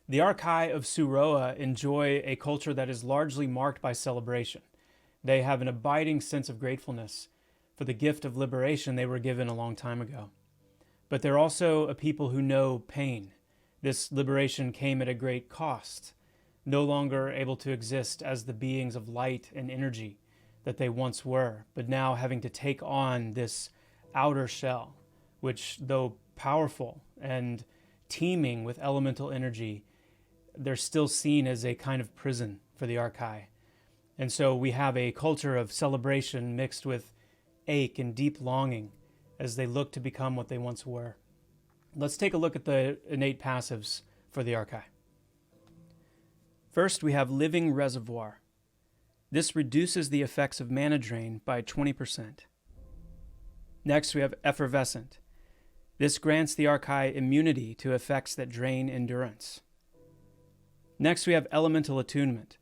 The Archai of Suroa enjoy a culture that is largely marked by celebration. They have an abiding sense of gratefulness for the gift of liberation they were given a long time ago. But they're also a people who know pain. This liberation came at a great cost, no longer able to exist as the beings of light and energy that they once were, but now having to take on this outer shell, which, though powerful and teeming with elemental energy, they're still seen as a kind of prison for the Archai. And so we have a culture of celebration mixed with ache and deep longing as they look to become what they once were. Let's take a look at the innate passives for the Archai. First, we have Living Reservoir. This reduces the effects of mana drain by 20%. Next, we have Effervescent. This grants the Archai immunity to effects that drain endurance. Next, we have Elemental Attunement.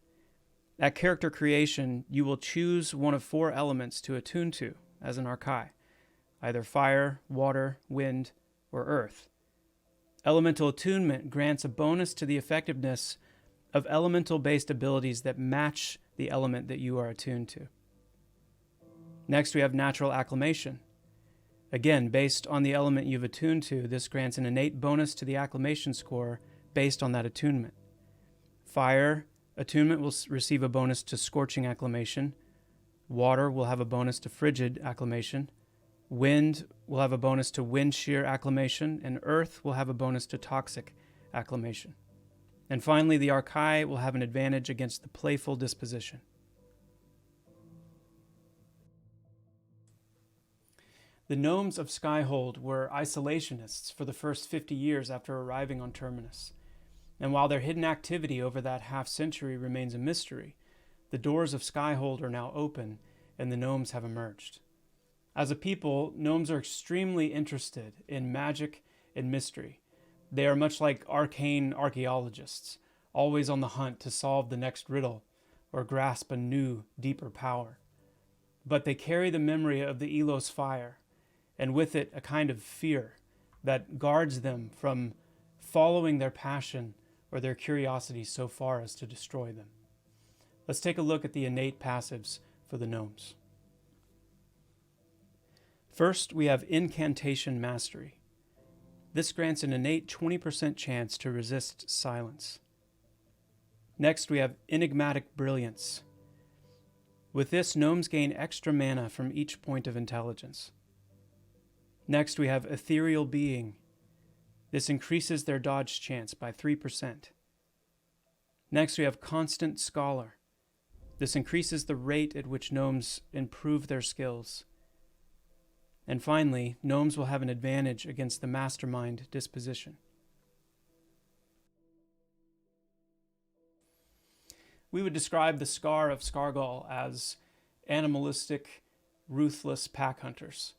At character creation, you will choose one of 4 elements to attune to as an Archai, either fire, water, wind, or earth. Elemental Attunement grants a bonus to the effectiveness of elemental-based abilities that match the element that you are attuned to. Next, we have Natural Acclimation. Again, based on the element you've attuned to, this grants an innate bonus to the acclimation score based on that attunement. Fire attunement will receive a bonus to Scorching Acclimation. Water will have a bonus to Frigid Acclimation. Wind will have a bonus to Wind Shear Acclimation, and Earth will have a bonus to Toxic Acclimation. And finally, the Archai will have an advantage against the Playful Disposition. The Gnomes of Skyhold were isolationists for the first 50 years after arriving on Terminus. And while their hidden activity over that half-century remains a mystery, the doors of Skyhold are now open, and the Gnomes have emerged. As a people, Gnomes are extremely interested in magic and mystery. They are much like arcane archaeologists, always on the hunt to solve the next riddle or grasp a new, deeper power. But they carry the memory of the Elos fire, and with it a kind of fear that guards them from following their passion or their curiosity so far as to destroy them. Let's take a look at the innate passives for the Gnomes. First, we have Incantation Mastery. This grants an innate 20% chance to resist silence. Next, we have Enigmatic Brilliance. With this, Gnomes gain extra mana from each point of intelligence. Next, we have Ethereal Being. This increases their dodge chance by 3%. Next, we have Constant Scholar. This increases the rate at which Gnomes improve their skills. And finally, Gnomes will have an advantage against the Mastermind disposition. We would describe the Skar of Skargal as animalistic, ruthless pack hunters.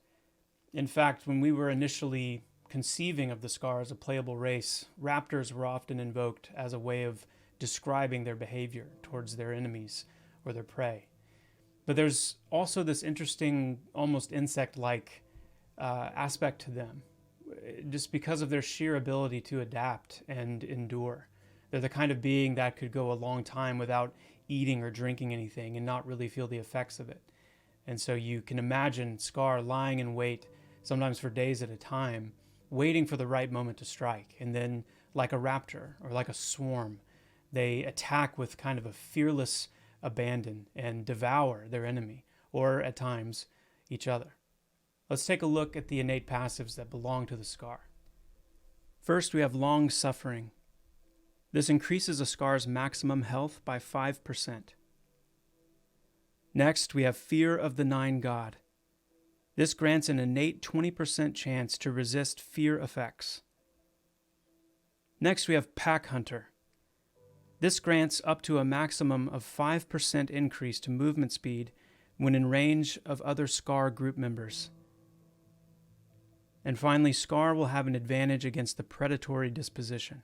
In fact, when we were initially conceiving of the Skar as a playable race, raptors were often invoked as a way of describing their behavior towards their enemies or their prey. But there's also this interesting, almost insect-like aspect to them, just because of their sheer ability to adapt and endure. They're the kind of being that could go a long time without eating or drinking anything and not really feel the effects of it. And so you can imagine Skar lying in wait, sometimes for days at a time, waiting for the right moment to strike. And then, like a raptor or like a swarm, they attack with kind of a fearless abandon and devour their enemy, or at times, each other. Let's take a look at the innate passives that belong to the Skar. First, we have Long Suffering. This increases a Skar's maximum health by 5%. Next, we have Fear of the Nine God. This grants an innate 20% chance to resist fear effects. Next, we have Pack Hunter. This grants up to a maximum of 5% increase to movement speed when in range of other Skar group members. And finally, Skar will have an advantage against the predatory disposition.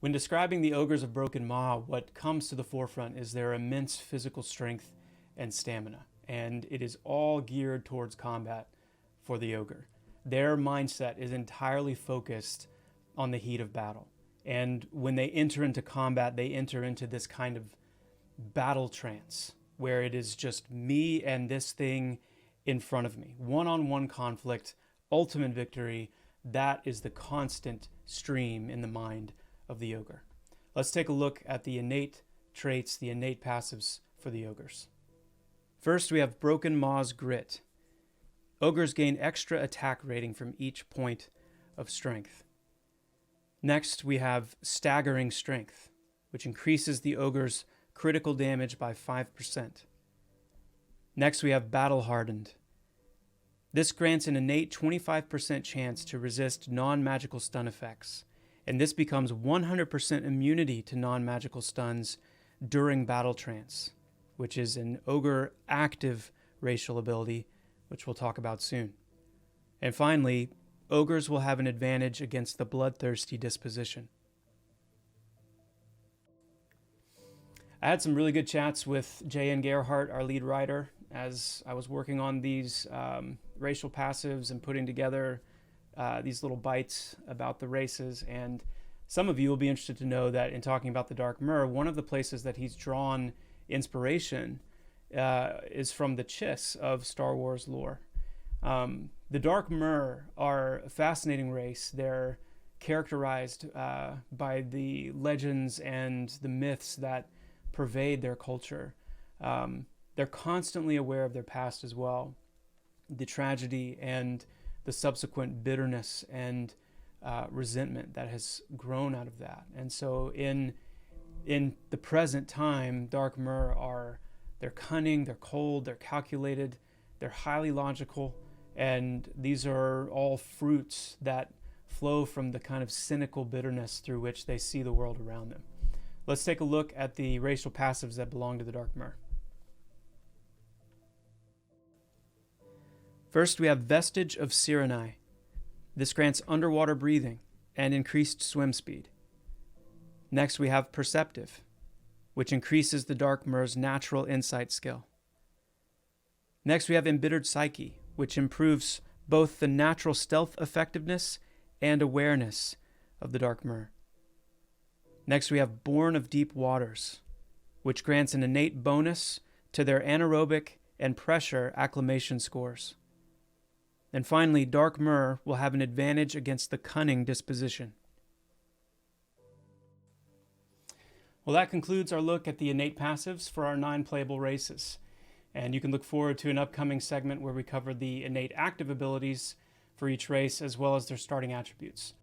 When describing the Ogres of Broken Maw, what comes to the forefront is their immense physical strength and stamina, and it is all geared towards combat for the Ogre. their mindset is entirely focused on the heat of battle. And when they enter into combat, they enter into this kind of battle trance where it is just me and this thing in front of me. One-on-one conflict, ultimate victory, that is the constant stream in the mind of the ogre. Let's take a look at the innate traits, the innate passives for the ogres. First, we have Broken Maw's Grit. Ogres gain extra attack rating from each point of strength. Next, we have Staggering Strength, which increases the ogre's critical damage by 5%. Next, we have Battle Hardened. This grants an innate 25% chance to resist non-magical stun effects, and this becomes 100% immunity to non-magical stuns during battle trance, which is an ogre active racial ability, which we'll talk about soon. And finally, ogres will have an advantage against the bloodthirsty disposition. I had some really good chats with J.N. Gerhardt, our lead writer, as I was working on these racial passives and putting together these little bites about the races. And some of you will be interested to know that in talking about the Dark Myr, one of the places that he's drawn inspiration is from the Chiss of Star Wars lore. The Dark Myr are a fascinating race. They're characterized by the legends and the myths that pervade their culture. They're constantly aware of their past as well, the tragedy and the subsequent bitterness and resentment that has grown out of that. And so in the present time, Dark Myr they're cunning, they're cold, they're calculated, they're highly logical, and these are all fruits that flow from the kind of cynical bitterness through which they see the world around them. Let's take a look at the racial passives that belong to the Dark Myr. First, we have Vestige of Sirenai. This grants underwater breathing and increased swim speed. Next, we have Perceptive, which increases the Dark Myr's natural insight skill. Next, we have Embittered Psyche, which improves both the natural stealth effectiveness and awareness of the Dark Myr. Next, we have Born of Deep Waters, which grants an innate bonus to their anaerobic and pressure acclimation scores. And finally, Dark Myr will have an advantage against the cunning disposition. Well, that concludes our look at the innate passives for our 9 playable races. And you can look forward to an upcoming segment where we cover the innate active abilities for each race as well as their starting attributes.